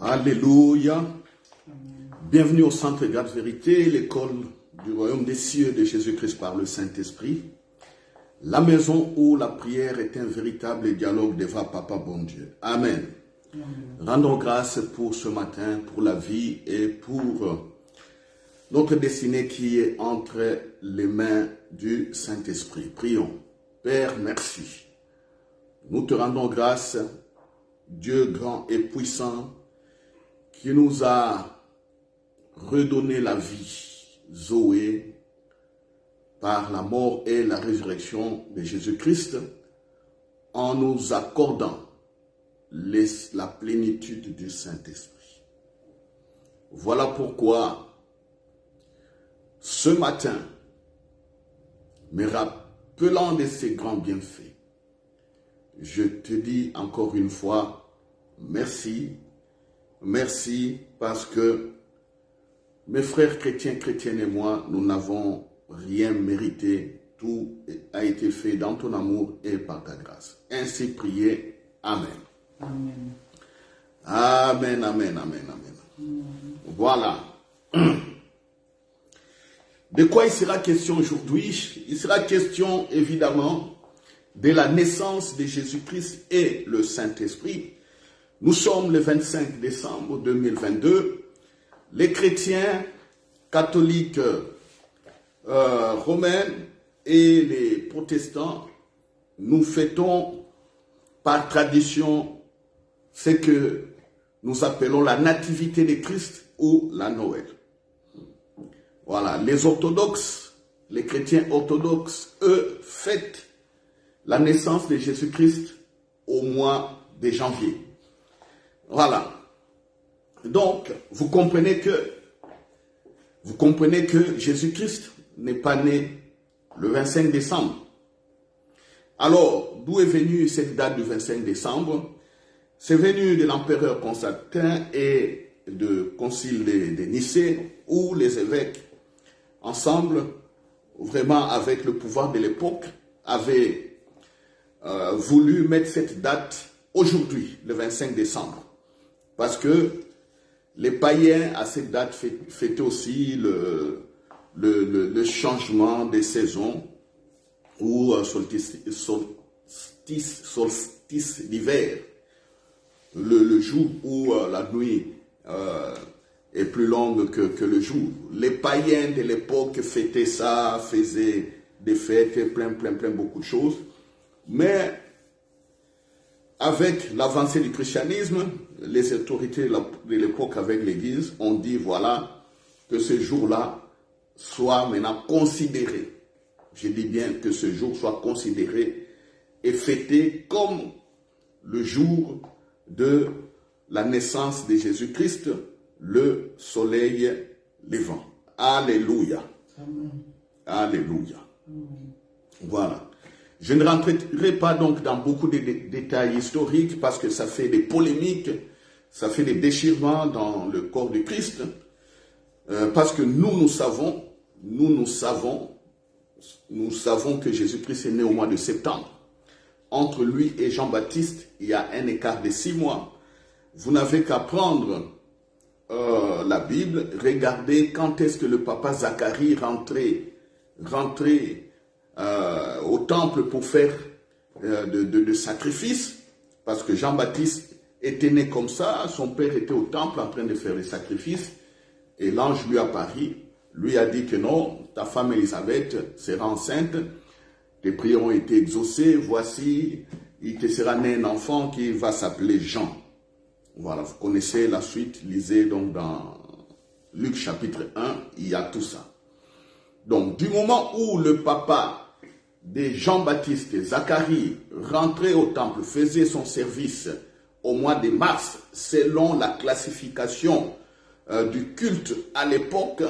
Alléluia. Bienvenue au Centre Garde Vérité, l'école du royaume des cieux de Jésus-Christ par le Saint-Esprit. La maison où la prière est un véritable dialogue devant Papa bon Dieu. Amen. Rendons grâce pour ce matin, pour la vie et pour notre destinée qui est entre les mains du Saint-Esprit. Prions. Père, merci. Nous te rendons grâce, Dieu grand et puissant, qui nous a redonné la vie, Zoé, par la mort et la résurrection de Jésus-Christ, en nous accordant la plénitude du Saint-Esprit. Voilà pourquoi, ce matin, me rappelant de ces grands bienfaits, je te dis encore une fois, merci. Merci parce que mes frères chrétiens, chrétiennes et moi, nous n'avons rien mérité. Tout a été fait dans ton amour et par ta grâce. Ainsi priez. Amen. Amen. Amen, amen, amen, amen. Voilà. De quoi il sera question aujourd'hui? Il sera question évidemment de la naissance de Jésus-Christ et le Saint-Esprit. Nous sommes le 25 décembre 2022. Les chrétiens catholiques romains et les protestants, nous fêtons par tradition ce que nous appelons la nativité de Christ ou la Noël. Voilà, les orthodoxes, les chrétiens orthodoxes, eux, fêtent la naissance de Jésus-Christ au mois de janvier. Voilà. Donc, vous comprenez que Jésus-Christ n'est pas né le 25 décembre. Alors, d'où est venue cette date du 25 décembre? C'est venu de l'empereur Constantin et du concile de Nicée, où les évêques, ensemble, vraiment avec le pouvoir de l'époque, avaient voulu mettre cette date aujourd'hui, le 25 décembre. Parce que les païens, à cette date, fêtaient aussi le changement des saisons ou solstice d'hiver. Le jour où la nuit est plus longue que le jour. Les païens de l'époque fêtaient ça, faisaient des fêtes, plein, beaucoup de choses. Mais avec l'avancée du christianisme, les autorités de l'époque avec l'Église ont dit, voilà, que ce jour-là soit maintenant considéré. Je dis bien que ce jour soit considéré et fêté comme le jour de la naissance de Jésus-Christ, le soleil levant. Alléluia. Amen. Alléluia. Amen. Voilà. Je ne rentrerai pas donc dans beaucoup de détails historiques parce que ça fait des polémiques, ça fait des déchirements dans le corps du Christ. Parce que nous savons que Jésus-Christ est né au mois de septembre. Entre lui et Jean-Baptiste, il y a un écart de 6 mois. Vous n'avez qu'à prendre la Bible, regardez quand est-ce que le papa Zacharie rentrait au temple pour faire de sacrifices, parce que Jean-Baptiste était né comme ça, son père était au temple en train de faire les sacrifices, et l'ange lui apparut, lui a dit que non, ta femme Élisabeth sera enceinte, tes prières ont été exaucées, voici, il te sera né un enfant qui va s'appeler Jean. Voilà, vous connaissez la suite, lisez donc dans Luc chapitre 1, il y a tout ça. Donc, du moment où le papa de Jean-Baptiste, Zacharie, rentrait au temple, faisait son service au mois de mars, selon la classification du culte à l'époque,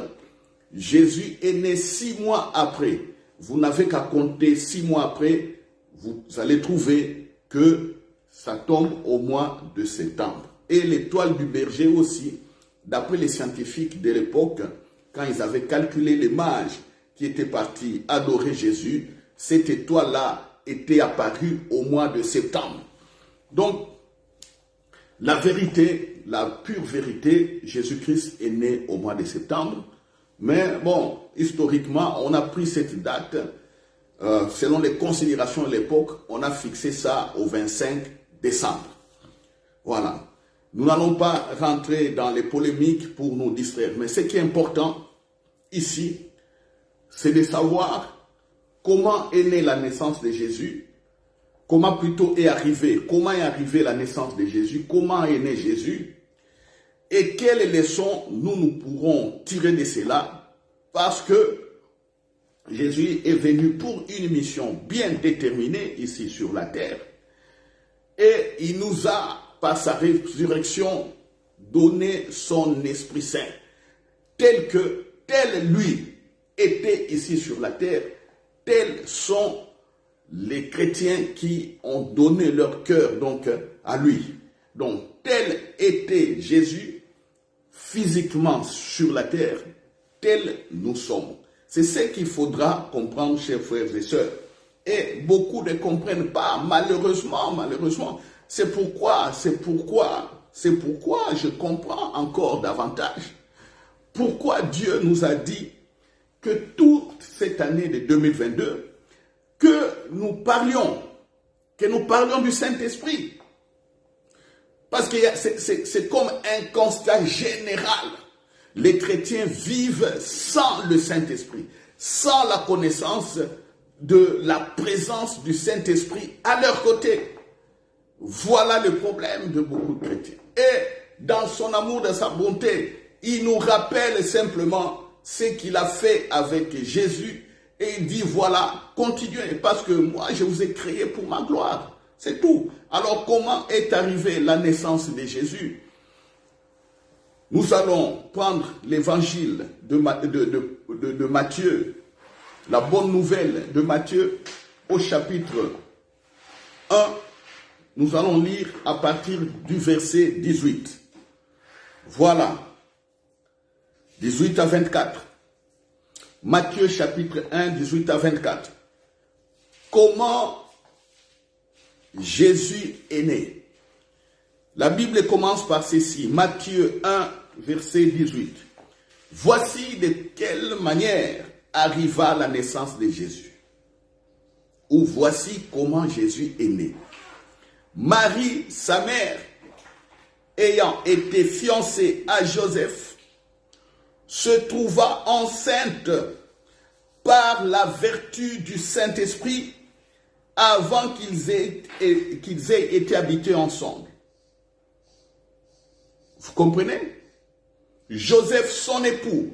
Jésus est né 6 mois après. Vous n'avez qu'à compter 6 mois après, vous allez trouver que ça tombe au mois de septembre. Et l'étoile du berger aussi, d'après les scientifiques de l'époque, quand ils avaient calculé les mages qui étaient partis adorer Jésus, cette étoile-là était apparue au mois de septembre. Donc, la vérité la pure vérité, Jésus-Christ est né au mois de septembre. Mais bon, historiquement, on a pris cette date, selon les considérations de l'époque, on a fixé ça au 25 décembre. Voilà. Nous n'allons pas rentrer dans les polémiques pour nous distraire. Mais ce qui est important ici, c'est de savoir comment est née la naissance de Jésus, comment est arrivée la naissance de Jésus, comment est né Jésus, et quelles leçons nous pourrons tirer de cela, parce que Jésus est venu pour une mission bien déterminée ici sur la terre, et il nous a, par sa résurrection, donné son Esprit Saint, tel lui était ici sur la terre, tels sont les chrétiens qui ont donné leur cœur donc à lui. Donc, tel était Jésus physiquement sur la terre, tel nous sommes. C'est ce qu'il faudra comprendre, chers frères et sœurs. Et beaucoup ne comprennent pas, malheureusement. C'est pourquoi je comprends encore davantage pourquoi Dieu nous a dit que toute cette année de 2022, que nous parlions du Saint-Esprit. Parce que c'est comme un constat général. Les chrétiens vivent sans le Saint-Esprit, sans la connaissance de la présence du Saint-Esprit à leur côté. Voilà le problème de beaucoup de chrétiens. Et dans son amour, dans sa bonté, il nous rappelle simplement ce qu'il a fait avec Jésus. Et il dit, voilà, continuez, parce que moi, je vous ai créé pour ma gloire. C'est tout. Alors, comment est arrivée la naissance de Jésus? Nous allons prendre l'évangile de Matthieu, la bonne nouvelle de Matthieu, au chapitre 1. Nous allons lire à partir du verset 18. Voilà. 18 à 24. Matthieu chapitre 1, 18 à 24. Comment Jésus est né? La Bible commence par ceci. Matthieu 1, verset 18. Voici de quelle manière arriva la naissance de Jésus. Ou voici comment Jésus est né. Marie, sa mère, ayant été fiancée à Joseph, se trouva enceinte par la vertu du Saint-Esprit avant qu'ils aient été habités ensemble. Vous comprenez? Joseph, son époux,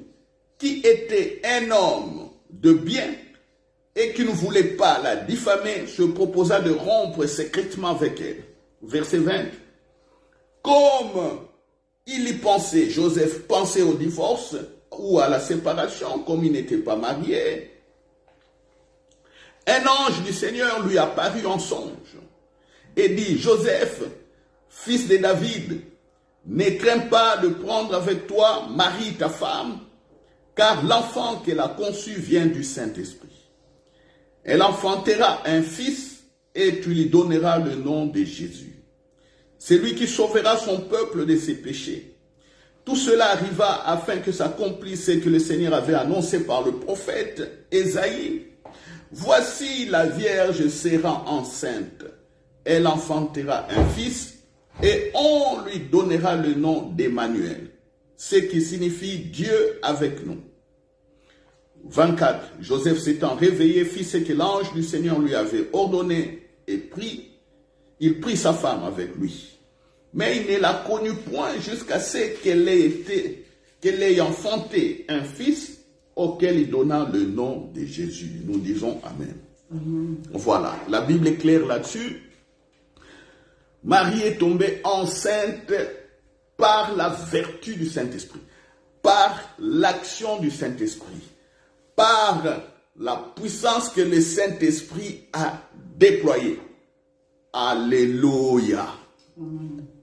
qui était un homme de bien et qui ne voulait pas la diffamer, se proposa de rompre secrètement avec elle. Verset 20. Comme il y pensait, Joseph pensait au divorce ou à la séparation, comme il n'était pas marié. Un ange du Seigneur lui apparut en songe et dit, Joseph, fils de David, ne crains pas de prendre avec toi Marie, ta femme, car l'enfant qu'elle a conçu vient du Saint-Esprit. Elle enfantera un fils et tu lui donneras le nom de Jésus. C'est lui qui sauvera son peuple de ses péchés. Tout cela arriva afin que s'accomplisse ce que le Seigneur avait annoncé par le prophète Ésaïe. Voici la Vierge sera enceinte. Elle enfantera un fils et on lui donnera le nom d'Emmanuel, ce qui signifie Dieu avec nous. 24. Joseph s'étant réveillé fit ce que l'ange du Seigneur lui avait ordonné et il prit sa femme avec lui. Mais il ne la connut point jusqu'à ce qu'elle ait enfanté un fils auquel il donna le nom de Jésus. Nous disons Amen. Voilà, la Bible est claire là-dessus. Marie est tombée enceinte par la vertu du Saint-Esprit, par l'action du Saint-Esprit, par la puissance que le Saint-Esprit a déployée. Alléluia.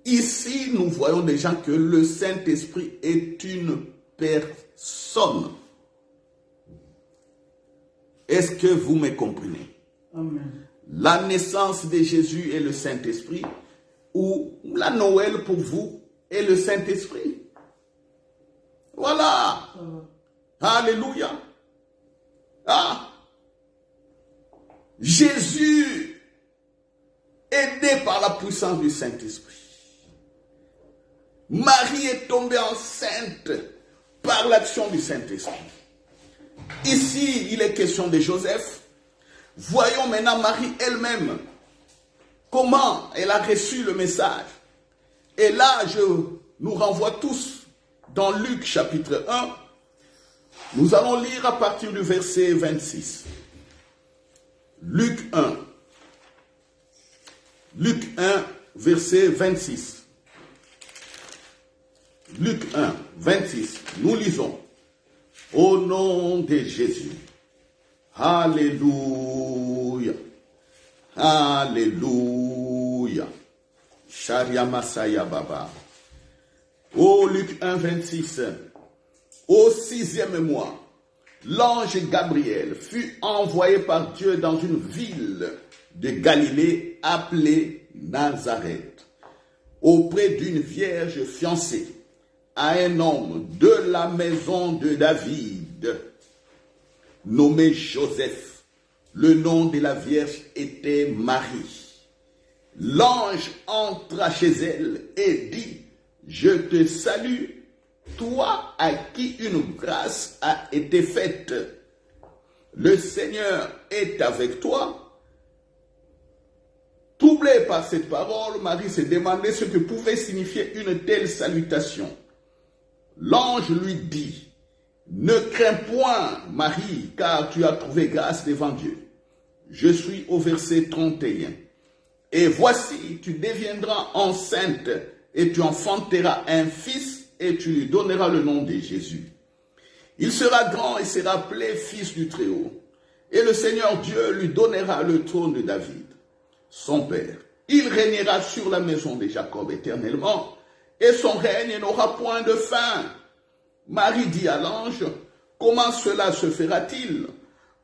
Ici, nous voyons déjà que le Saint-Esprit est une personne. Est-ce que vous me comprenez? Amen. La naissance de Jésus et le Saint-Esprit, ou la Noël pour vous, et le Saint-Esprit. Voilà. Alléluia. Ah. Jésus, aidé par la puissance du Saint-Esprit. Marie est tombée enceinte par l'action du Saint-Esprit. Ici, il est question de Joseph. Voyons maintenant Marie elle-même, comment elle a reçu le message. Et là, je nous renvoie tous dans Luc chapitre 1. Nous allons lire à partir du verset 26. Luc 1. Luc 1, verset 26. Luc 1, 26. Nous lisons. Au nom de Jésus. Alléluia. Alléluia. Sharia Masaya Baba. Au Luc 1, 26. Au 6e mois, l'ange Gabriel fut envoyé par Dieu dans une ville de Galilée appelée Nazareth, auprès d'une vierge fiancée à un homme de la maison de David, nommé Joseph. Le nom de la vierge était Marie. L'ange entra chez elle et dit, « Je te salue, toi à qui une grâce a été faite. Le Seigneur est avec toi. » Troublée par cette parole, Marie se demandait ce que pouvait signifier une telle salutation. L'ange lui dit, « Ne crains point, Marie, car tu as trouvé grâce devant Dieu. » Je suis au verset 31. « Et voici, tu deviendras enceinte et tu enfanteras un fils et tu lui donneras le nom de Jésus. Il sera grand et sera appelé fils du Très-Haut. Et le Seigneur Dieu lui donnera le trône de David, son père. Il régnera sur la maison de Jacob éternellement, et son règne n'aura point de fin. » Marie dit à l'ange, « Comment cela se fera-t-il,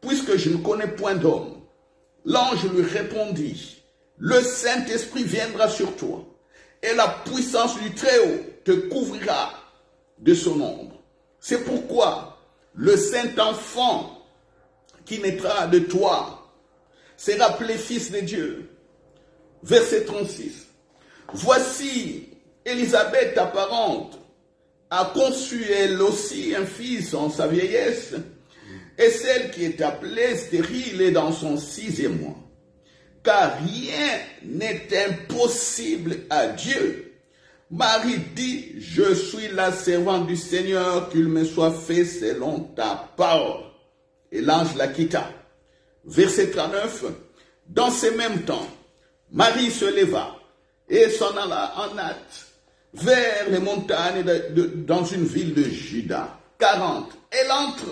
puisque je ne connais point d'homme ?» L'ange lui répondit, « Le Saint-Esprit viendra sur toi, et la puissance du Très-Haut te couvrira de son ombre. C'est pourquoi le Saint-Enfant qui naîtra de toi sera appelé Fils de Dieu. » Verset 36. « Voici, Élisabeth, ta parente, a conçu elle aussi un fils en sa vieillesse, et celle qui est appelée stérile est dans son 6e mois. Car rien n'est impossible à Dieu. » Marie dit, « Je suis la servante du Seigneur, qu'il me soit fait selon ta parole. » Et l'ange la quitta. Verset 39. Dans ces mêmes temps, Marie se leva et s'en alla en hâte vers les montagnes dans une ville de Juda. 40. Elle entre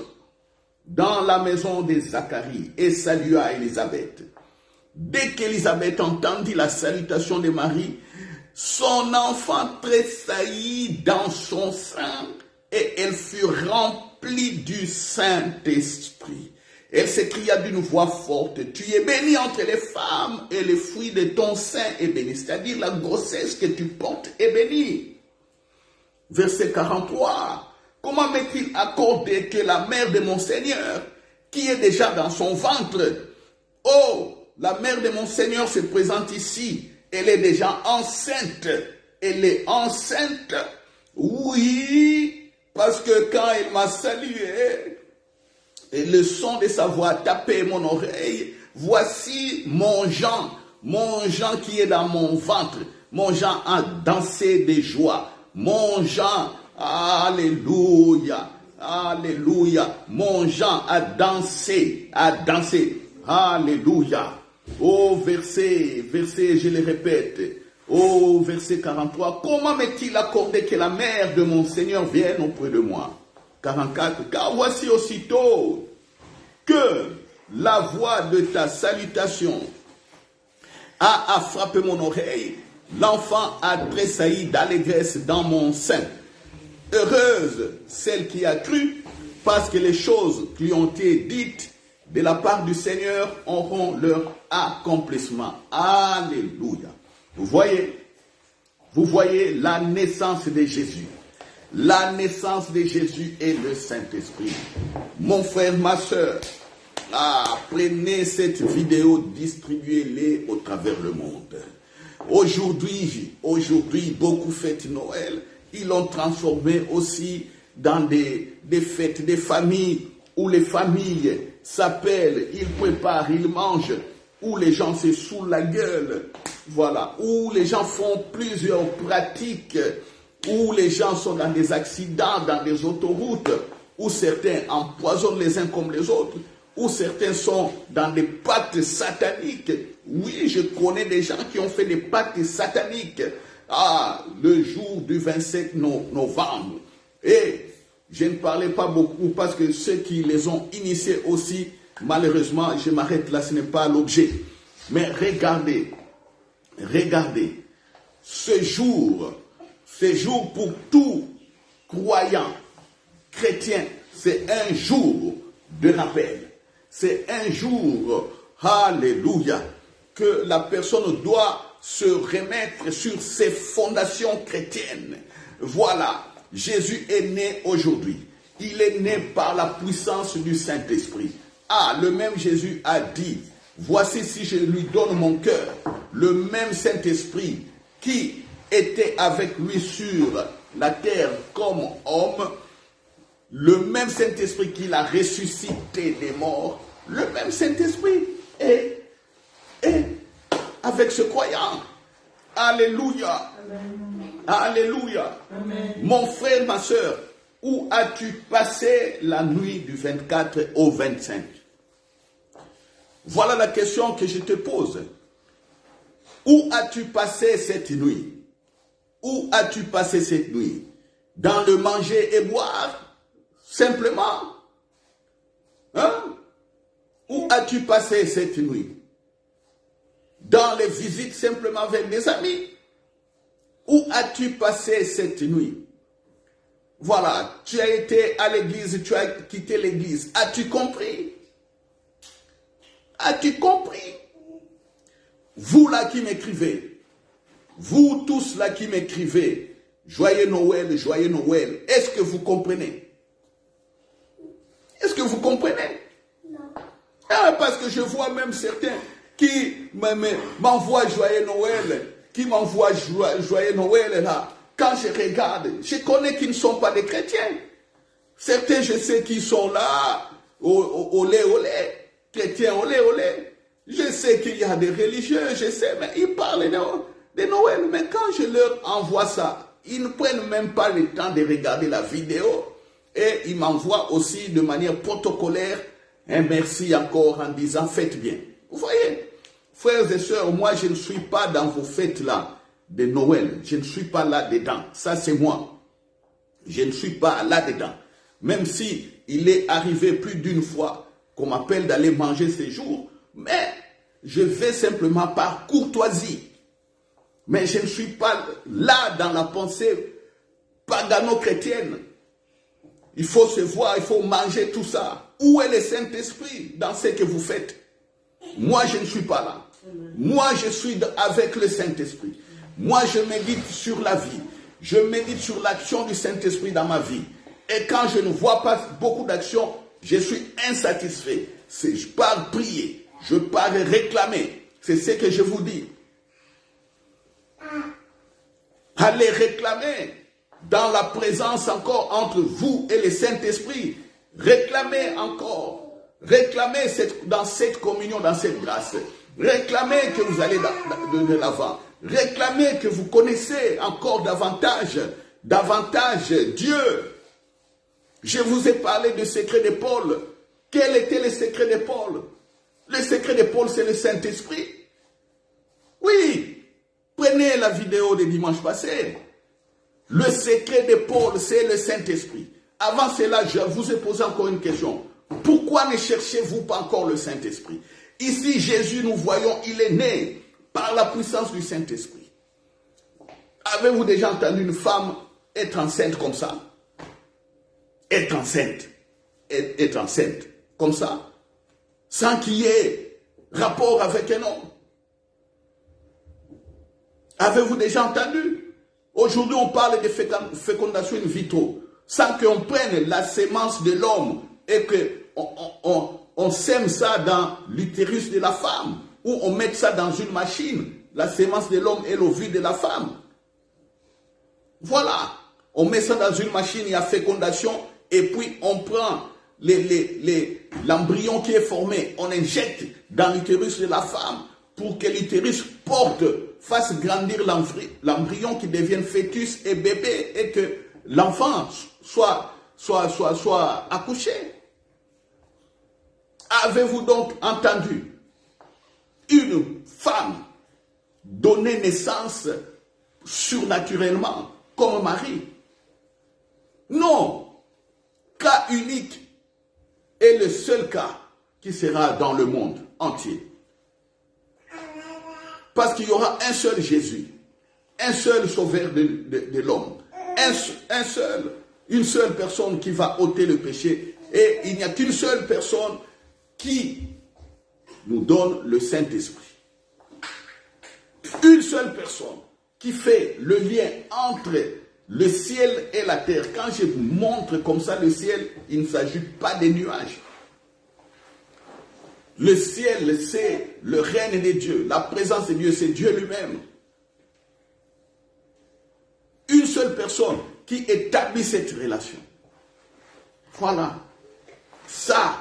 dans la maison de Zacharie et salua Élisabeth. Dès qu'Élisabeth entendit la salutation de Marie, son enfant tressaillit dans son sein et elle fut remplie du Saint-Esprit. Elle s'écria d'une voix forte, « Tu es bénie entre les femmes et le fruit de ton sein est béni. » C'est-à-dire la grossesse que tu portes est bénie. Verset 43. « Comment m'est-il accordé que la mère de mon Seigneur, qui est déjà dans son ventre, oh, la mère de mon Seigneur se présente ici, elle est déjà enceinte. » Elle est enceinte. Oui, parce que quand elle m'a salué, et le son de sa voix a tapé mon oreille, voici mon Jean qui est dans mon ventre. Mon Jean a dansé de joie. Mon Jean, alléluia, alléluia. Mon Jean a dansé, alléluia. Au verset, je le répète, au verset 43, comment m'est-il accordé que la mère de mon Seigneur vienne auprès de moi? 44, car voici aussitôt que la voix de ta salutation a frappé mon oreille, l'enfant a tressailli d'allégresse dans mon sein. Heureuse celle qui a cru, parce que les choses qui lui ont été dites de la part du Seigneur auront leur accomplissement. Alléluia. Vous voyez, Vous voyez la naissance de Jésus. La naissance de Jésus et le Saint-Esprit. Mon frère, ma soeur, prenez cette vidéo, distribuez-les au travers le monde. Aujourd'hui, beaucoup fêtent Noël. Ils l'ont transformé aussi dans des fêtes des familles où les familles s'appellent, ils préparent, ils mangent, où les gens se saoulent la gueule, voilà, où les gens font plusieurs pratiques, où les gens sont dans des accidents, dans des autoroutes, où certains empoisonnent les uns comme les autres, où certains sont dans des pactes sataniques. Oui, je connais des gens qui ont fait des pactes sataniques le jour du 27 novembre. Et je ne parlais pas beaucoup parce que ceux qui les ont initiés aussi, malheureusement, je m'arrête là, ce n'est pas l'objet. Mais regardez, ce jour pour tout croyant chrétien, c'est un jour de rappel. C'est un jour, alléluia, que la personne doit se remettre sur ses fondations chrétiennes. Voilà, Jésus est né aujourd'hui. Il est né par la puissance du Saint-Esprit. Le même Jésus a dit, voici si je lui donne mon cœur, le même Saint-Esprit qui était avec lui sur la terre comme homme, le même Saint-Esprit qui l'a ressuscité des morts, le même Saint-Esprit est avec ce croyant. Alléluia. Amen. Alléluia. Amen. Mon frère, ma soeur, où as-tu passé la nuit du 24 au 25? Voilà la question que je te pose. Où as-tu passé cette nuit? Où as-tu passé cette nuit? Dans le manger et boire? Simplement? Où as-tu passé cette nuit? Dans les visites simplement avec des amis? Où as-tu passé cette nuit? Voilà, tu as été à l'église, tu as quitté l'église. As-tu compris? As-tu compris? Vous là qui m'écrivez, vous tous là qui m'écrivez, joyeux Noël, est-ce que vous comprenez? Est-ce que vous comprenez? Non. Parce que je vois même certains qui m'envoient joyeux Noël, qui m'envoient joyeux Noël là. Quand je regarde, je connais qu'ils ne sont pas des chrétiens. Certains, je sais qu'ils sont là, olé, chrétiens, olé. Je sais qu'il y a des religieux, je sais, mais ils parlent de Noël. Mais quand je leur envoie ça, ils ne prennent même pas le temps de regarder la vidéo. Et ils m'envoient aussi de manière protocolaire un merci encore en disant faites bien. Vous voyez, frères et sœurs, moi je ne suis pas dans vos fêtes là de Noël. Je ne suis pas là-dedans. Ça c'est moi. Je ne suis pas là-dedans. Même si il est arrivé plus d'une fois qu'on m'appelle d'aller manger ces jours, mais je vais simplement par courtoisie. Mais je ne suis pas là dans la pensée pagano-chrétienne. Il faut se voir, il faut manger tout ça. Où est le Saint-Esprit dans ce que vous faites? Moi, je ne suis pas là. Moi, je suis avec le Saint-Esprit. Moi, je médite sur la vie. Je médite sur l'action du Saint-Esprit dans ma vie. Et quand je ne vois pas beaucoup d'action, je suis insatisfait. Je pars prier. Je pars réclamer. C'est ce que je vous dis. Allez réclamer dans la présence encore entre vous et le Saint-Esprit. Réclamez encore. Réclamez dans cette communion, dans cette grâce. Réclamez que vous allez de l'avant. Réclamez que vous connaissez encore davantage Dieu. Je vous ai parlé du secret de Paul. Quel était le secret de Paul? Le secret de Paul, c'est le Saint-Esprit. Oui, prenez la vidéo de dimanche passé. Le secret de Paul, c'est le Saint-Esprit. Avant cela, je vous ai posé encore une question. Pourquoi ne cherchez-vous pas encore le Saint-Esprit? Ici, Jésus, nous voyons, il est né par la puissance du Saint-Esprit. Avez-vous déjà entendu une femme être enceinte comme ça? Être enceinte, comme ça, sans qu'il y ait rapport avec un homme. Avez-vous déjà entendu? Aujourd'hui, on parle de fécondation in vitro, sans qu'on prenne la sémence de l'homme et qu'on sème ça dans l'utérus de la femme, ou on met ça dans une machine, la sémence de l'homme et l'ovule de la femme. Voilà, on met ça dans une machine, il y a fécondation, et puis on prend l'embryon qui est formé, on injecte dans l'utérus de la femme pour que l'utérus fasse grandir l'embryon qui devienne fœtus et bébé et que l'enfant soit accouché. Avez-vous donc entendu une femme donner naissance surnaturellement comme Marie? Non. Cas unique est le seul cas qui sera dans le monde entier. Parce qu'il y aura un seul Jésus, un seul sauveur de l'homme, une seule personne qui va ôter le péché, et il n'y a qu'une seule personne qui nous donne le Saint-Esprit. Une seule personne qui fait le lien entre le ciel et la terre. Quand je vous montre comme ça le ciel, il ne s'agit pas des nuages. Le ciel, c'est le règne de Dieu. La présence de Dieu, c'est Dieu lui-même. Une seule personne qui établit cette relation. Voilà. Ça,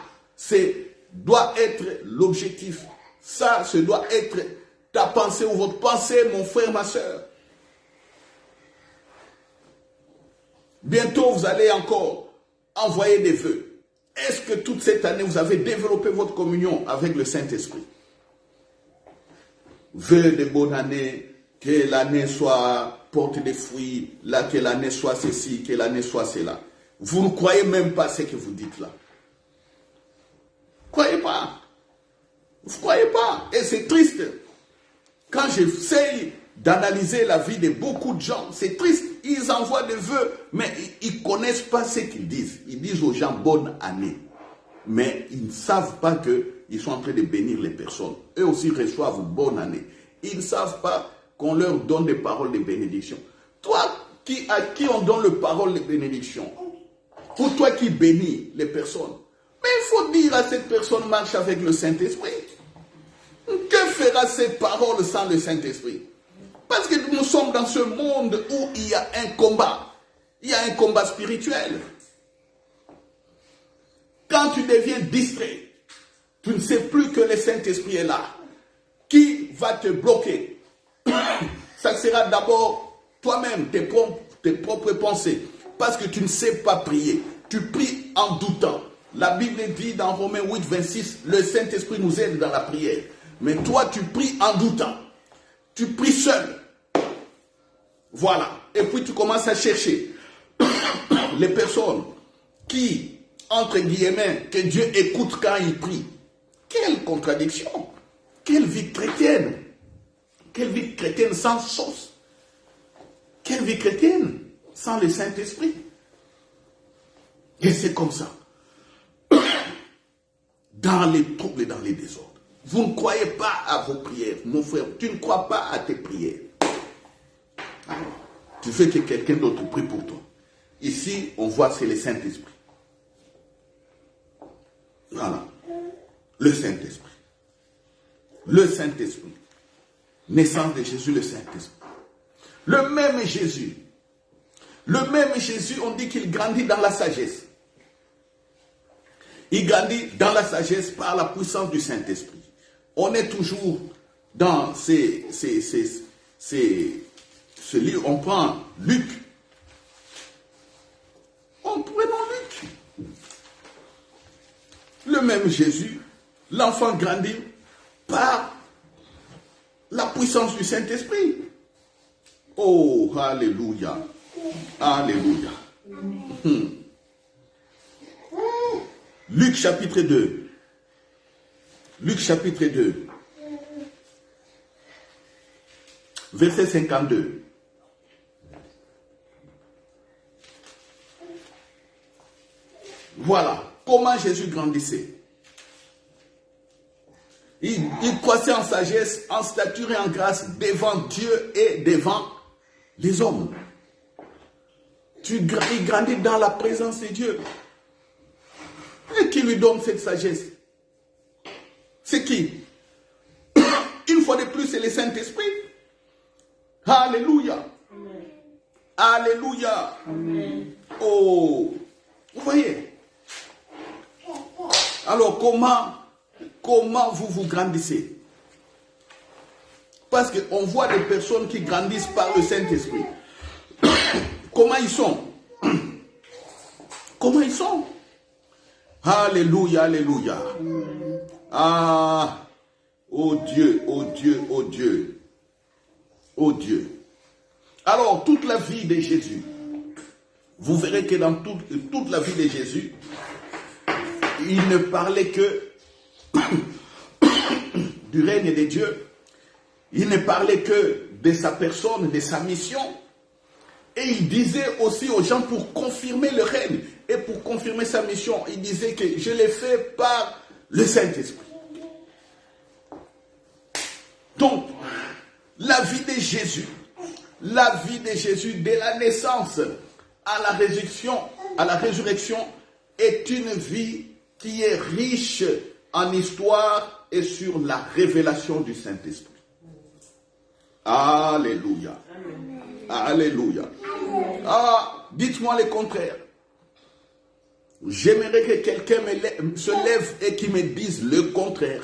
doit être l'objectif. Ça, ce doit être ta pensée ou votre pensée, mon frère, ma soeur. Bientôt, vous allez encore envoyer des vœux. Est-ce que toute cette année, vous avez développé votre communion avec le Saint-Esprit? Vœux de bonne année, que l'année soit porte des fruits, là, que l'année soit ceci, que l'année soit cela. Vous ne croyez même pas ce que vous dites là. Croyez pas. Vous ne croyez pas. Et c'est triste. Quand j'essaye d'analyser la vie de beaucoup de gens, c'est triste. Ils envoient des vœux, mais ils ne connaissent pas ce qu'ils disent. Ils disent aux gens bonne année. Mais ils ne savent pas qu'ils sont en train de bénir les personnes. Eux aussi reçoivent bonne année. Ils ne savent pas qu'on leur donne des paroles de bénédiction. Toi, à qui on donne les paroles de bénédiction? Pour toi qui bénis les personnes. Mais il faut dire à cette personne, marche avec le Saint-Esprit. Que fera ces paroles sans le Saint-Esprit? Parce que nous sommes dans ce monde où il y a un combat. Il y a un combat spirituel. Quand tu deviens distrait, tu ne sais plus que le Saint-Esprit est là. Qui va te bloquer? Ça sera d'abord toi-même, tes propres pensées. Parce que tu ne sais pas prier. Tu pries en doutant. La Bible dit dans Romains 8, 26, le Saint-Esprit nous aide dans la prière. Mais toi, tu pries en doutant. Tu pries seul. Voilà. Et puis tu commences à chercher les personnes qui, entre guillemets, que Dieu écoute quand ils prient. Quelle contradiction. Quelle vie chrétienne. Quelle vie chrétienne sans sauce. Quelle vie chrétienne sans le Saint-Esprit. Et c'est comme ça. Dans les troubles et dans les désordres. Vous ne croyez pas à vos prières, mon frère. Tu ne crois pas à tes prières. Alors, tu veux que quelqu'un d'autre prie pour toi. Ici, on voit c'est le Saint-Esprit. Voilà. Le Saint-Esprit. Le Saint-Esprit. Naissance de Jésus, le Saint-Esprit. Le même Jésus. Le même Jésus, on dit qu'il grandit dans la sagesse. Il grandit dans la sagesse par la puissance du Saint-Esprit. On est toujours dans ce livre. On prend Luc. Prenons Luc. Le même Jésus, l'enfant grandit par la puissance du Saint-Esprit. Oh, alléluia. Alléluia. Luc chapitre 2. Luc chapitre 2. Verset 52. Voilà comment Jésus grandissait. Il croissait en sagesse, en stature et en grâce devant Dieu et devant les hommes. il grandit dans la présence de Dieu. Et qui lui donne cette sagesse? C'est qui? Une fois de plus, c'est le Saint-Esprit. Alléluia. Amen. Alléluia. Amen. Oh, vous voyez? Alors, comment vous grandissez? Parce qu'on voit des personnes qui grandissent par le Saint-Esprit. Comment ils sont? Comment ils sont? Alléluia, alléluia. Ah, oh Dieu, oh Dieu, oh Dieu. Oh Dieu. Alors, toute la vie de Jésus, vous verrez que dans toute la vie de Jésus, il ne parlait que du règne de Dieu. Il ne parlait que de sa personne, de sa mission. Et il disait aussi aux gens pour confirmer le règne et pour confirmer sa mission, il disait que je l'ai fait par le Saint-Esprit. Donc, la vie de Jésus, de la naissance à la résurrection, est une vie qui est riche en histoire et sur la révélation du Saint-Esprit. Alléluia. Alléluia. Ah, dites-moi le contraire. J'aimerais que quelqu'un se lève et qu'il me dise le contraire.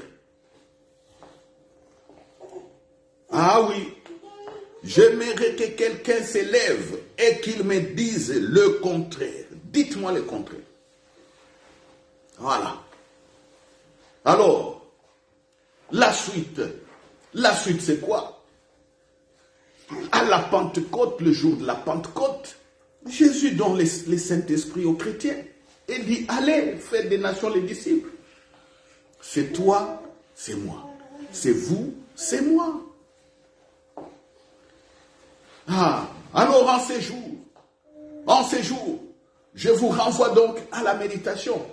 Ah oui. J'aimerais que quelqu'un se lève et qu'il me dise le contraire. Dites-moi le contraire. Voilà. Alors, la suite c'est quoi? À la Pentecôte, le jour de la Pentecôte, Jésus donne le Saint-Esprit aux chrétiens et dit, allez, faites des nations les disciples. C'est toi, c'est moi. C'est vous, c'est moi. Ah, alors en ces jours, je vous renvoie donc à la méditation.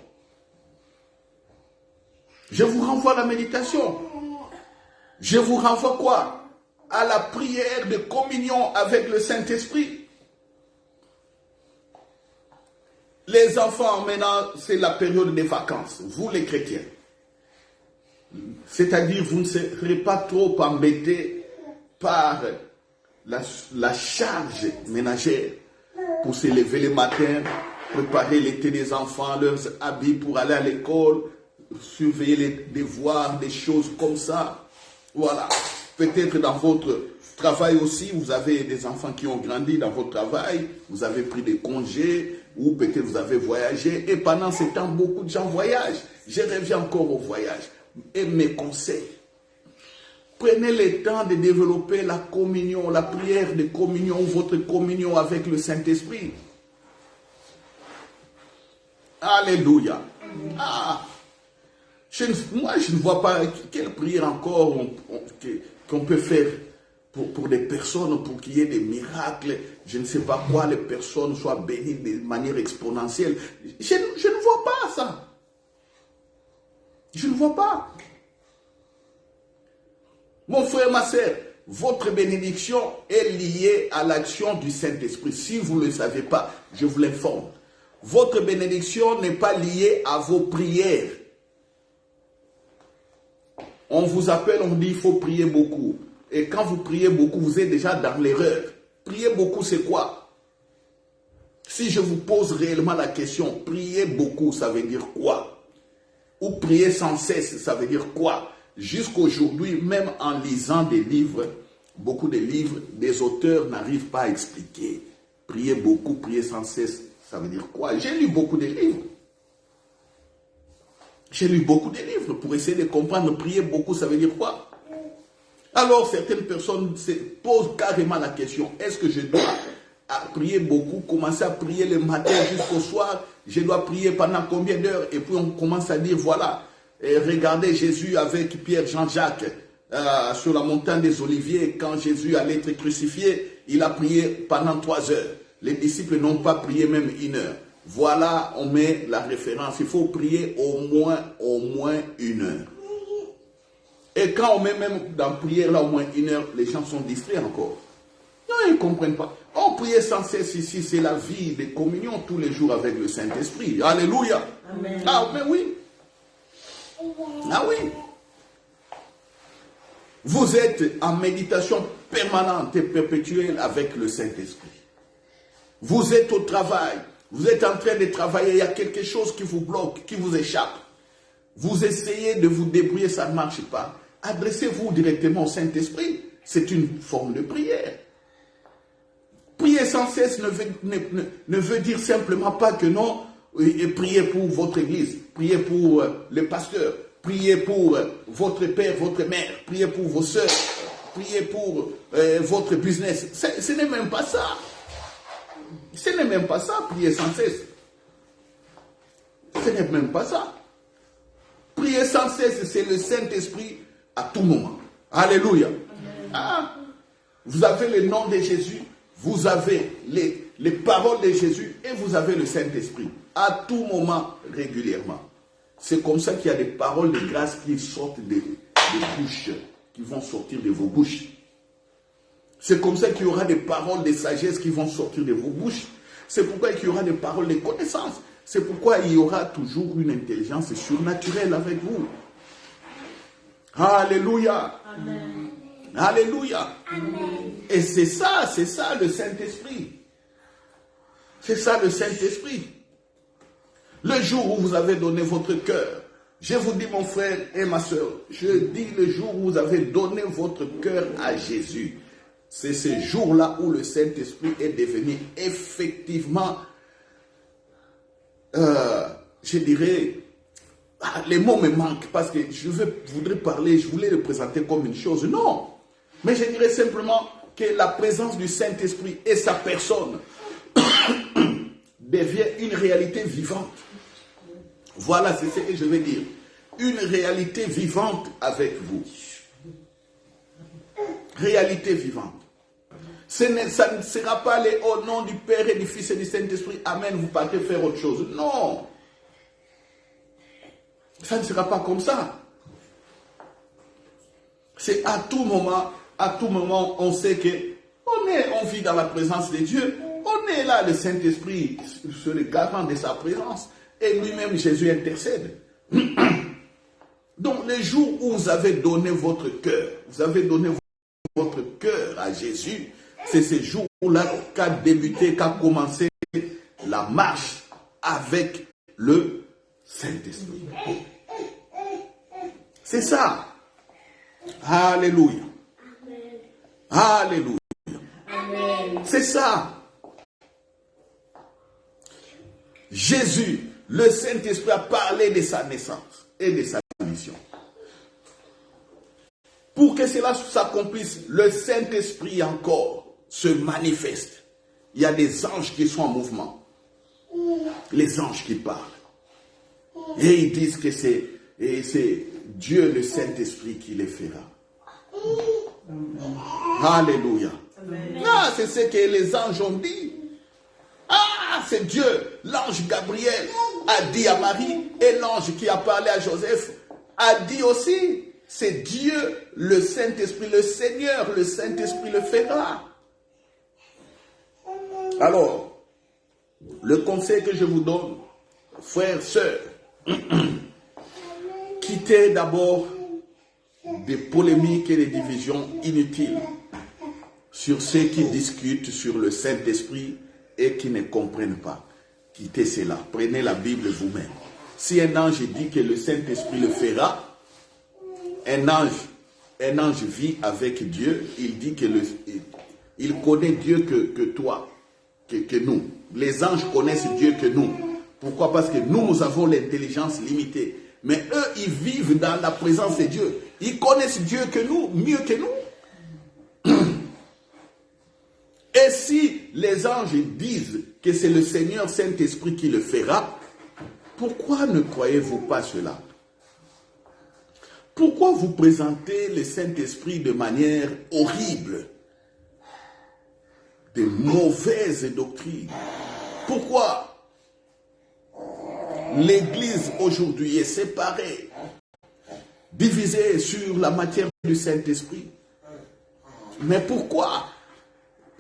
Je vous renvoie à la méditation. Je vous renvoie quoi? À la prière de communion avec le Saint-Esprit. Les enfants, maintenant, c'est la période des vacances. Vous, les chrétiens. C'est-à-dire, vous ne serez pas trop embêtés par la charge ménagère pour se lever le matin, préparer l'été des enfants, leurs habits pour aller à l'école, surveiller les devoirs, des choses comme ça. Voilà. Peut-être dans votre travail aussi, vous avez des enfants qui ont grandi dans votre travail, vous avez pris des congés, ou peut-être vous avez voyagé, et pendant ce temps, beaucoup de gens voyagent. Je reviens encore au voyage. Et mes conseils, prenez le temps de développer la communion, la prière de communion, votre communion avec le Saint-Esprit. Alléluia. Ah, moi, je ne vois pas quelle prière encore qu'on peut faire pour des personnes, pour qu'il y ait des miracles, je ne sais pas quoi, les personnes soient bénies de manière exponentielle. Je ne vois pas ça. Je ne vois pas. Mon frère, ma soeur, votre bénédiction est liée à l'action du Saint-Esprit. Si vous ne le savez pas, je vous l'informe. Votre bénédiction n'est pas liée à vos prières. On vous appelle, on dit il faut prier beaucoup. Et quand vous priez beaucoup, vous êtes déjà dans l'erreur. Prier beaucoup, c'est quoi? Si je vous pose réellement la question, prier beaucoup, ça veut dire quoi? Ou prier sans cesse, ça veut dire quoi? Jusqu'aujourd'hui, même en lisant des livres, beaucoup de livres, des auteurs n'arrivent pas à expliquer. Prier beaucoup, prier sans cesse, ça veut dire quoi? J'ai lu beaucoup de livres. J'ai lu beaucoup de livres pour essayer de comprendre. Prier beaucoup, ça veut dire quoi? Alors, certaines personnes se posent carrément la question, est-ce que je dois prier beaucoup, commencer à prier le matin jusqu'au soir? Je dois prier pendant combien d'heures? Et puis on commence à dire, voilà, regardez Jésus avec Pierre, Jean-Jacques sur la montagne des Oliviers, quand Jésus allait être crucifié, il a prié pendant 3 heures. Les disciples n'ont pas prié même 1 heure. Voilà, on met la référence. Il faut prier au moins 1 heure. Et quand on met même dans la prière là au moins 1 heure, les gens sont distraits encore. Non, ils ne comprennent pas. Oh, prier sans cesse ici, c'est la vie de communion tous les jours avec le Saint-Esprit. Alléluia. Amen. Ah, mais oui. Ah oui. Vous êtes en méditation permanente et perpétuelle avec le Saint-Esprit. Vous êtes au travail. Vous êtes en train de travailler. Il y a quelque chose qui vous bloque, qui vous échappe. Vous essayez de vous débrouiller, ça ne marche pas. Adressez-vous directement au Saint-Esprit. C'est une forme de prière. Prier sans cesse ne veut dire simplement pas que non, et priez pour votre église, priez pour le pasteur, priez pour votre père, votre mère, priez pour vos soeurs, priez pour votre business. Ce n'est même pas ça. Ce n'est même pas ça, prier sans cesse. Ce n'est même pas ça. Prier sans cesse, c'est le Saint-Esprit à tout moment. Alléluia. Ah, vous avez le nom de Jésus, vous avez les paroles de Jésus et vous avez le Saint-Esprit. À tout moment, régulièrement. C'est comme ça qu'il y a des paroles de grâce qui sortent des bouches, qui vont sortir de vos bouches. C'est comme ça qu'il y aura des paroles de sagesse qui vont sortir de vos bouches. C'est pourquoi il y aura des paroles de connaissance. C'est pourquoi il y aura toujours une intelligence surnaturelle avec vous. Alléluia. Amen. Alléluia. Amen. Et c'est ça le Saint-Esprit. C'est ça le Saint-Esprit. Le jour où vous avez donné votre cœur, je vous dis mon frère et ma soeur, je dis le jour où vous avez donné votre cœur à Jésus, c'est ce jour-là où le Saint-Esprit est devenu effectivement, je dirais, les mots me manquent parce que je voulais le présenter comme une chose. Non, mais je dirais simplement que la présence du Saint-Esprit et sa personne devient une réalité vivante. Voilà, c'est ce que je veux dire. Une réalité vivante avec vous. Réalité vivante. Ça ne sera pas au nom du Père et du Fils et du Saint-Esprit. Amen, vous partez faire autre chose. Non. Ça ne sera pas comme ça. C'est à tout moment, on sait que on vit dans la présence de Dieu. On est là, le Saint-Esprit, sur le garant de sa présence. Et lui-même, Jésus intercède. Donc, le jour où vous avez donné votre cœur, à Jésus, c'est ce jour-là qu'a commencé la marche avec le Saint-Esprit. C'est ça. Alléluia. Alléluia. C'est ça. Jésus, le Saint-Esprit a parlé de sa naissance et de sa mission. Pour que cela s'accomplisse, le Saint-Esprit encore se manifeste. Il y a des anges qui sont en mouvement. Les anges qui parlent. Et ils disent que c'est Dieu, le Saint-Esprit, qui les fera. Alléluia. Ah, c'est ce que les anges ont dit. Ah, c'est Dieu. L'ange Gabriel a dit à Marie, et l'ange qui a parlé à Joseph a dit aussi, c'est Dieu, le Saint-Esprit, le Seigneur, le Saint-Esprit le fera. Alors, le conseil que je vous donne, frères, sœurs, quittez d'abord des polémiques et des divisions inutiles sur ceux qui discutent sur le Saint-Esprit et qui ne comprennent pas. Quittez cela. Prenez la Bible vous-même. Si un ange dit que le Saint-Esprit le fera, un ange vit avec Dieu, il dit que il connaît Dieu que toi, que nous. Les anges connaissent Dieu que nous. Pourquoi? Parce que nous avons l'intelligence limitée. Mais eux, ils vivent dans la présence de Dieu. Ils connaissent Dieu que nous, mieux que nous. Et si les anges disent que c'est le Seigneur Saint-Esprit qui le fera, pourquoi ne croyez-vous pas cela? Pourquoi vous présentez le Saint-Esprit de manière horrible? De mauvaises doctrines. Pourquoi? L'Église aujourd'hui est séparée, divisée sur la matière du Saint-Esprit. Mais pourquoi?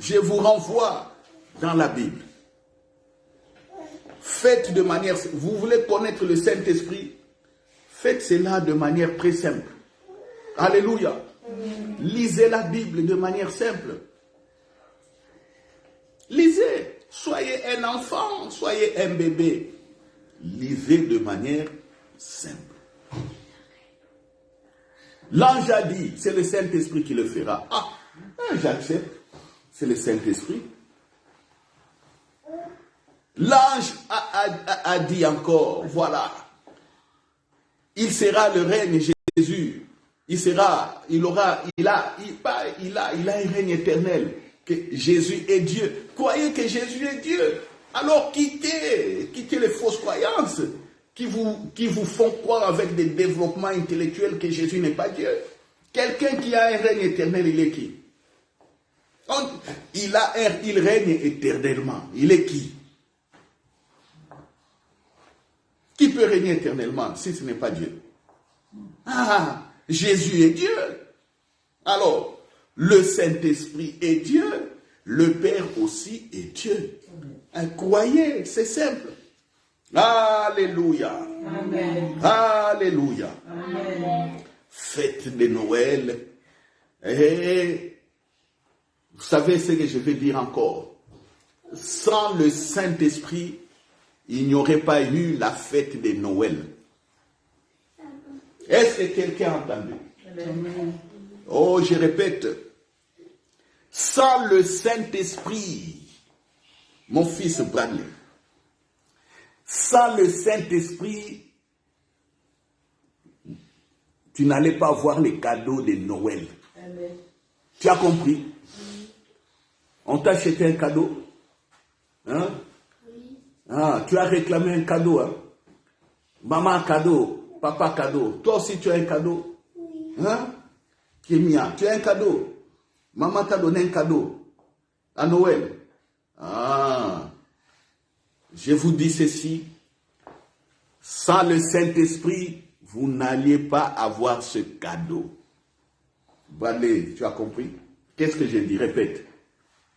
Je vous renvoie dans la Bible. Faites de manière... Vous voulez connaître le Saint-Esprit? Faites cela de manière très simple. Alléluia. Lisez la Bible de manière simple. Lisez. Soyez un enfant, soyez un bébé. Lisez de manière simple. L'ange a dit, c'est le Saint-Esprit qui le fera. Ah, j'accepte. C'est le Saint-Esprit. L'ange a dit encore, voilà, il sera le règne Jésus. Il a un règne éternel. Que Jésus est Dieu. Croyez que Jésus est Dieu. Alors quittez les fausses croyances qui vous font croire avec des développements intellectuels que Jésus n'est pas Dieu. Quelqu'un qui a un règne éternel, il est qui? Il règne éternellement. Il est qui? Qui peut régner éternellement si ce n'est pas Dieu? Ah, Jésus est Dieu. Alors, le Saint-Esprit est Dieu, le Père aussi est Dieu. Croyez, c'est simple. Alléluia. Amen. Alléluia. Amen. Fête de Noël. Et vous savez ce que je vais dire encore. Sans le Saint-Esprit, il n'y aurait pas eu la fête de Noël. Est-ce que quelqu'un a entendu? Amen. Oh, je répète, sans le Saint-Esprit, mon fils Bradley, sans le Saint-Esprit, tu n'allais pas voir les cadeaux de Noël. Amen. Tu as compris? On t'a acheté un cadeau? Hein? Oui. Ah, tu as réclamé un cadeau, hein? Maman cadeau, papa cadeau. Toi aussi tu as un cadeau? Oui. Hein? Kémia, tu as un cadeau. Maman t'a donné un cadeau à Noël. Ah, je vous dis ceci. Sans le Saint-Esprit, vous n'alliez pas avoir ce cadeau. Valé, tu as compris? Qu'est-ce que j'ai dit? Répète.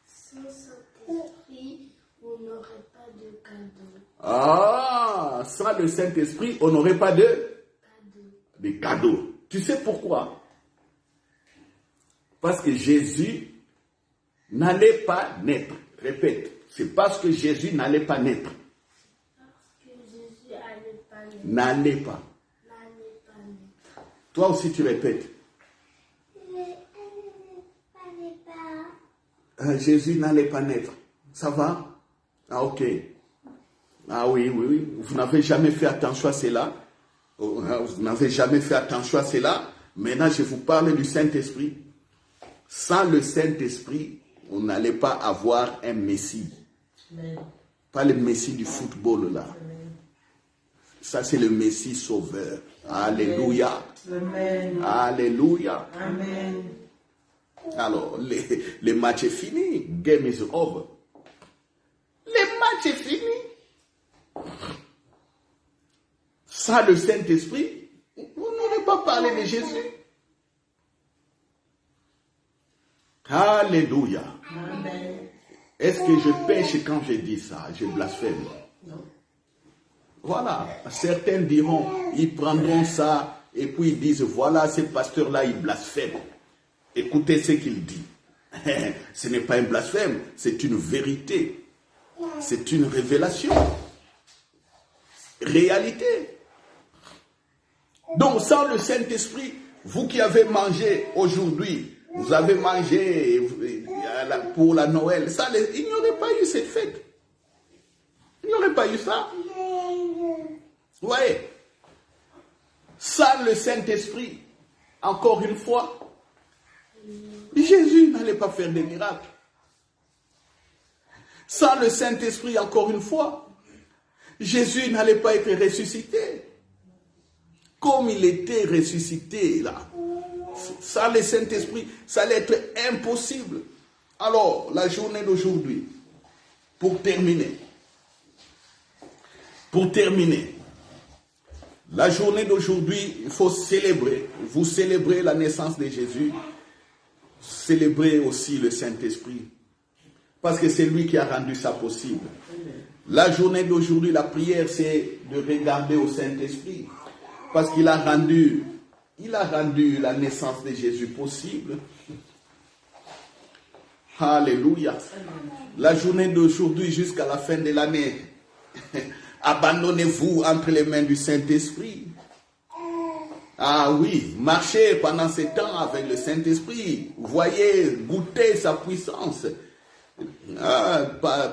Sans Saint-Esprit, vous n'aurez pas de cadeau. Ah, sans le Saint-Esprit, on n'aurait pas de cadeau. Tu sais pourquoi? Parce que Jésus n'allait pas naître. Répète, c'est parce que Jésus n'allait pas naître. Parce que Jésus n'allait pas naître. N'allait pas. Toi aussi tu répètes. Jésus n'allait pas naître. Ça va? Ah ok. Ah oui. Vous n'avez jamais fait attention à cela. Vous n'avez jamais fait attention à cela. Maintenant je vous parle du Saint-Esprit. Sans le Saint-Esprit, on n'allait pas avoir un Messie. Amen. Pas le Messie du football là. Amen. Ça c'est le Messie sauveur. Alléluia. Amen. Alléluia. Amen. Alors, le match est fini. Game is over. Le match est fini. Sans le Saint-Esprit, on n'aurait pas parlé de Jésus. Alléluia. Amen. Est-ce que je pêche quand je dis ça? Je blasphème. Non. Voilà. Certains diront, ils prendront ça et puis ils disent, voilà, ce pasteur-là, il blasphème. Écoutez ce qu'il dit. Ce n'est pas un blasphème, c'est une vérité. C'est une révélation. Réalité. Donc, sans le Saint-Esprit, vous qui avez mangé aujourd'hui, vous avez mangé pour la Noël. Ça, il n'y aurait pas eu cette fête. Il n'y aurait pas eu ça. Vous voyez? Sans le Saint-Esprit, encore une fois, Jésus n'allait pas faire des miracles. Sans le Saint-Esprit, encore une fois, Jésus n'allait pas être ressuscité. Comme il était ressuscité là. Sans le Saint-Esprit, ça allait être impossible. Alors, la journée d'aujourd'hui, pour terminer, la journée d'aujourd'hui, il faut célébrer. Vous célébrez la naissance de Jésus, célébrez aussi le Saint-Esprit. parce que c'est lui qui a rendu ça possible. La journée d'aujourd'hui, la prière, c'est de regarder au Saint-Esprit, parce qu'il a rendu la naissance de Jésus possible. Alléluia. La journée d'aujourd'hui jusqu'à la fin de l'année, abandonnez-vous entre les mains du Saint-Esprit. Ah oui, marchez pendant ces temps avec le Saint-Esprit. Voyez, goûtez sa puissance.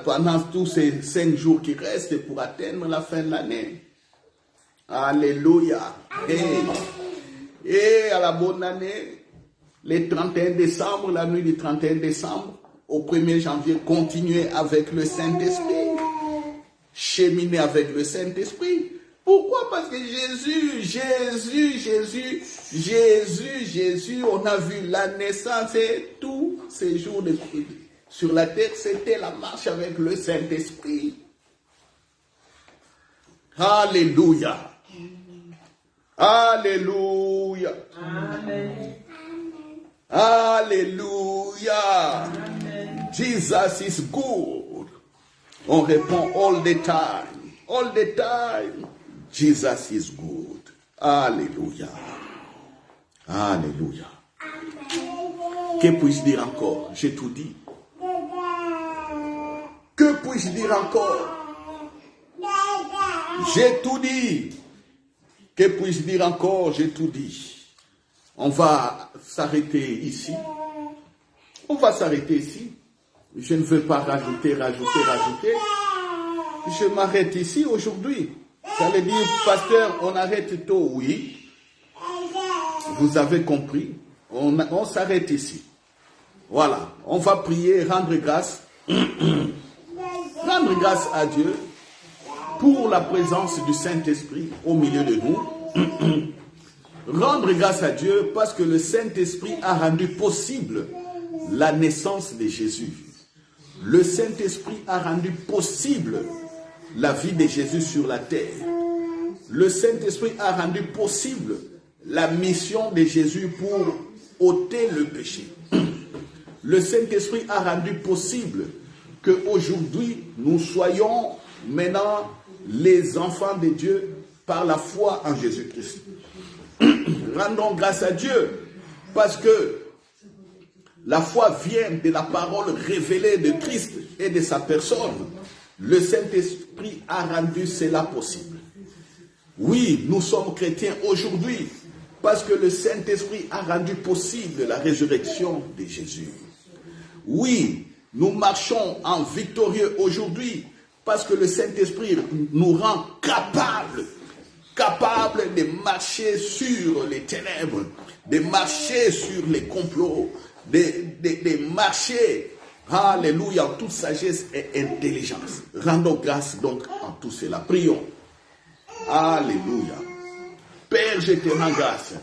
Pendant tous ces 5 jours qui restent pour atteindre la fin de l'année. Alléluia. Et à la bonne année, le 31 décembre, la nuit du 31 décembre, au 1er janvier, continuez avec le Saint-Esprit. Cheminez avec le Saint-Esprit. Pourquoi? Parce que Jésus, on a vu la naissance et tous ces jours de sur la terre, c'était la marche avec le Saint-Esprit. Alléluia. Alléluia. Amen. Alléluia. Amen. Jesus is good. On répond all the time. All the time. Jesus is good. Alléluia. Alléluia. Que puis-je dire encore? J'ai tout dit. Que puis-je dire encore? J'ai tout dit. Que puis-je dire encore? J'ai tout dit. On va s'arrêter ici. On va s'arrêter ici. Je ne veux pas rajouter. Je m'arrête ici aujourd'hui. Ça veut dire, pasteur, on arrête tôt, oui. Vous avez compris. On s'arrête ici. Voilà. On va prier, rendre grâce. Rendre grâce à Dieu pour la présence du Saint-Esprit au milieu de nous. Rendre grâce à Dieu parce que le Saint-Esprit a rendu possible la naissance de Jésus. Le Saint-Esprit a rendu possible la vie de Jésus sur la terre. Le Saint-Esprit a rendu possible la mission de Jésus pour ôter le péché. Le Saint-Esprit a rendu possible qu'aujourd'hui, nous soyons maintenant les enfants de Dieu par la foi en Jésus-Christ. Rendons grâce à Dieu parce que la foi vient de la parole révélée de Christ et de sa personne. Le Saint-Esprit a rendu cela possible. Oui, nous sommes chrétiens aujourd'hui parce que le Saint-Esprit a rendu possible la résurrection de Jésus. Oui, nous marchons en victorieux aujourd'hui parce que le Saint-Esprit nous rend capables de marcher sur les ténèbres, de marcher sur les complots, de marcher, alléluia, en toute sagesse et intelligence. Rendons grâce donc en tout cela. Prions. Alléluia. Père, je te rends grâce.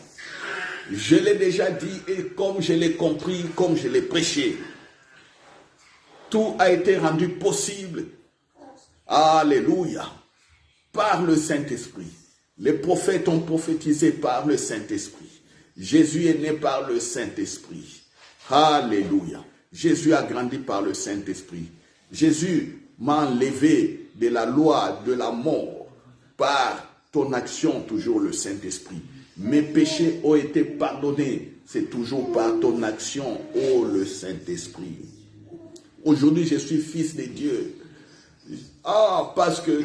Je l'ai déjà dit et comme je l'ai compris, comme je l'ai prêché, tout a été rendu possible. Alléluia. Par le Saint-Esprit. Les prophètes ont prophétisé par le Saint-Esprit. Jésus est né par le Saint-Esprit. Alléluia. Jésus a grandi par le Saint-Esprit. Jésus m'a enlevé de la loi de la mort par ton action, toujours le Saint-Esprit. Mes péchés ont été pardonnés. C'est toujours par ton action, ô le Saint-Esprit. Aujourd'hui, je suis fils de Dieu. Parce que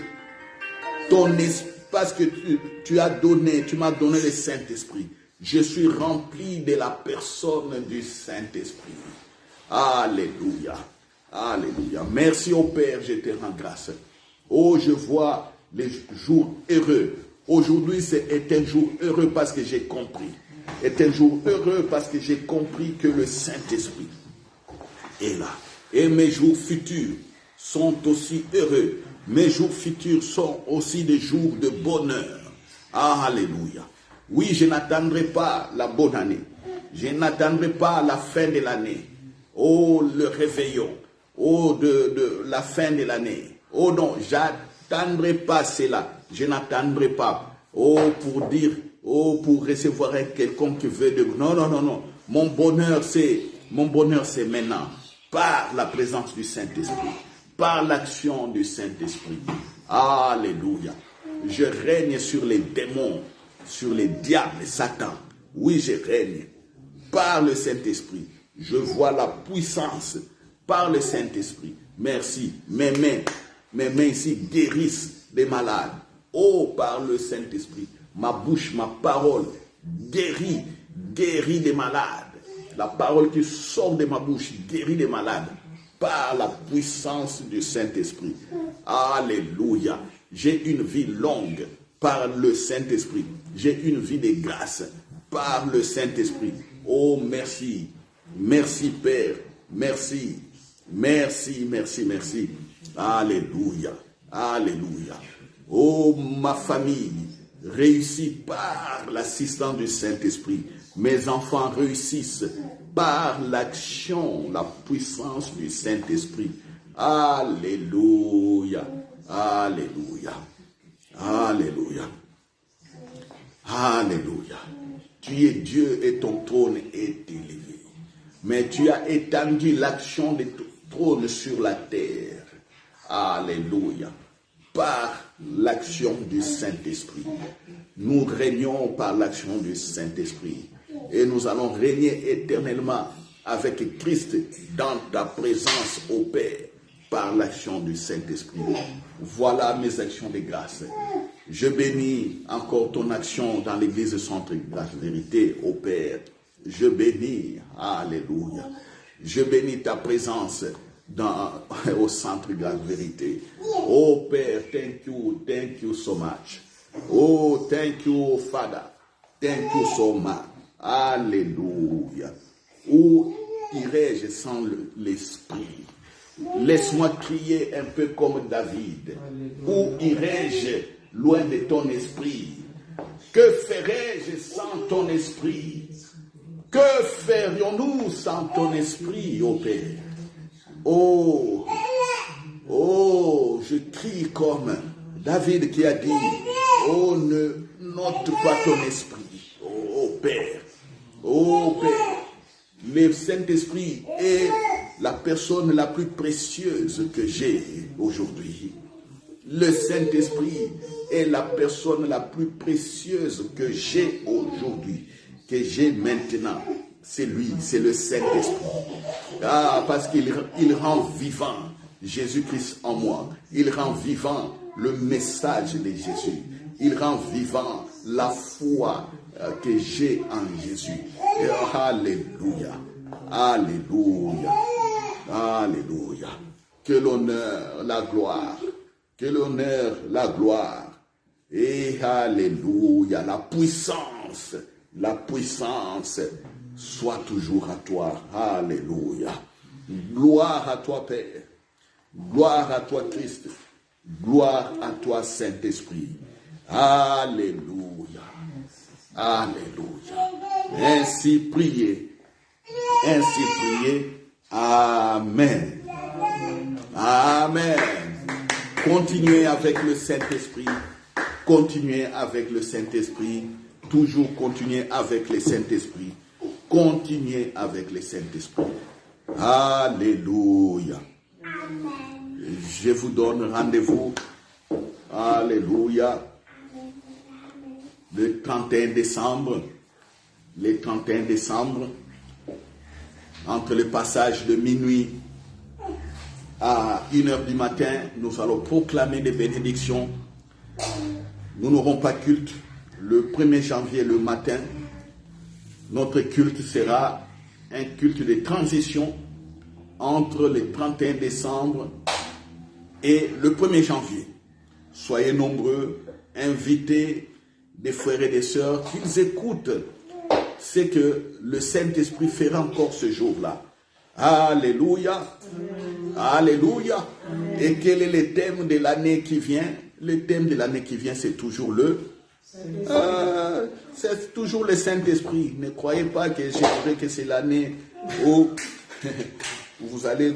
tu m'as donné le Saint-Esprit. Je suis rempli de la personne du Saint-Esprit. Alléluia. Alléluia. Merci au Père, je te rends grâce. Oh, je vois les jours heureux. Aujourd'hui, est un jour heureux parce que j'ai compris. Est un jour heureux parce que j'ai compris que le Saint-Esprit est là. Et mes jours futurs sont aussi heureux. Mes jours futurs sont aussi des jours de bonheur. Alléluia. Oui, je n'attendrai pas la bonne année. Je n'attendrai pas la fin de l'année. Oh, le réveillon. Oh, de la fin de l'année. Oh non, j'attendrai pas cela. Je n'attendrai pas. Oh, pour dire, oh, pour recevoir quelqu'un qui veut de... Non. Mon bonheur, c'est maintenant. par la présence du Saint-Esprit, par l'action du Saint-Esprit. Alléluia. Je règne sur les démons, sur les diables, Satan. Oui, je règne par le Saint-Esprit. Je vois la puissance par le Saint-Esprit. Merci. Mes mains ici guérissent des malades. Oh, par le Saint-Esprit. Ma bouche, ma parole guérit des malades. La parole qui sort de ma bouche guérit des malades par la puissance du Saint-Esprit. Alléluia. J'ai une vie longue par le Saint-Esprit. J'ai une vie de grâce par le Saint-Esprit. Oh, merci. Merci, Père. Merci. Merci, merci, merci. Alléluia. Alléluia. Oh, ma famille réussit par l'assistance du Saint-Esprit. Mes enfants réussissent par l'action, la puissance du Saint-Esprit. Alléluia. Alléluia. Alléluia. Alléluia. Tu es Dieu et ton trône est élevé. Mais tu as étendu l'action de ton trône sur la terre. Alléluia. Par l'action du Saint-Esprit. Nous régnons par l'action du Saint-Esprit. Et nous allons régner éternellement avec Christ dans ta présence, ô Père, par l'action du Saint-Esprit. Voilà mes actions de grâce. Je bénis encore ton action dans l'église Centre Grâce Vérité, ô Père. Je bénis, alléluia. Je bénis ta présence au Centre Grâce Vérité. Oh Père, thank you so much. Oh, thank you, Father. Thank you so much. Alléluia. Où irai-je sans l'Esprit? Laisse-moi crier un peu comme David. Où irai-je loin de ton esprit? Que ferai-je sans ton esprit? Que ferions-nous sans ton esprit, ô Père? Oh, je crie comme David qui a dit, oh, ne note pas ton esprit, oh Père. Oh Père, le Saint-Esprit est la personne la plus précieuse que j'ai aujourd'hui. Le Saint-Esprit est la personne la plus précieuse que j'ai aujourd'hui, que j'ai maintenant. C'est lui, c'est le Saint-Esprit. Ah, parce qu'il rend vivant Jésus-Christ en moi. Il rend vivant le message de Jésus. Il rend vivant la foi que j'ai en Jésus. Et alléluia, alléluia, alléluia. Que l'honneur, la gloire, que l'honneur, la gloire, et alléluia, la puissance soit toujours à toi. Alléluia. Gloire à toi, Père. Gloire à toi, Christ. Gloire à toi, Saint-Esprit. Alléluia. Alléluia. Ainsi priez. Amen. Amen. Continuez avec le Saint-Esprit. Continuez avec le Saint-Esprit. Toujours continuez avec le Saint-Esprit. Continuez avec le Saint-Esprit. Alléluia. Je vous donne rendez-vous. Alléluia. Le 31 décembre. Le 31 décembre. Entre le passage de minuit à 1h du matin, nous allons proclamer des bénédictions. Nous n'aurons pas culte le 1er janvier le matin. Notre culte sera un culte de transition entre le 31 décembre et le 1er janvier. Soyez nombreux, invités des frères et des sœurs, qu'ils écoutent ce que le Saint-Esprit fera encore ce jour-là. Alléluia. Alléluia. Et quel est le thème de l'année qui vient? Le thème de l'année qui vient, c'est toujours c'est toujours le Saint-Esprit. Ne croyez pas que j'aimerais que c'est l'année où vous allez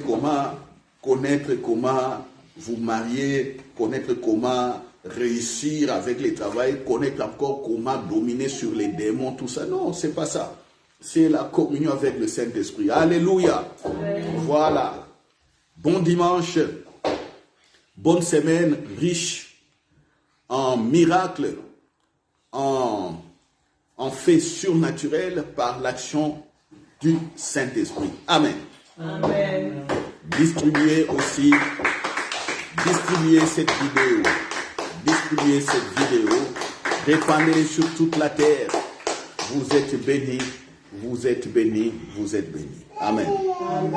connaître comment vous marier, connaître comment réussir avec le travail, connaître encore comment dominer sur les démons, tout ça. Non, c'est pas ça. c'est la communion avec le Saint-Esprit. Alléluia. Amen. Voilà. Bon dimanche. Bonne semaine riche en miracles, en faits surnaturels par l'action du Saint-Esprit. Amen. Amen. Distribuez cette vidéo. Répandez sur toute la terre. Vous êtes bénis, vous êtes bénis, vous êtes bénis. Amen. Amen.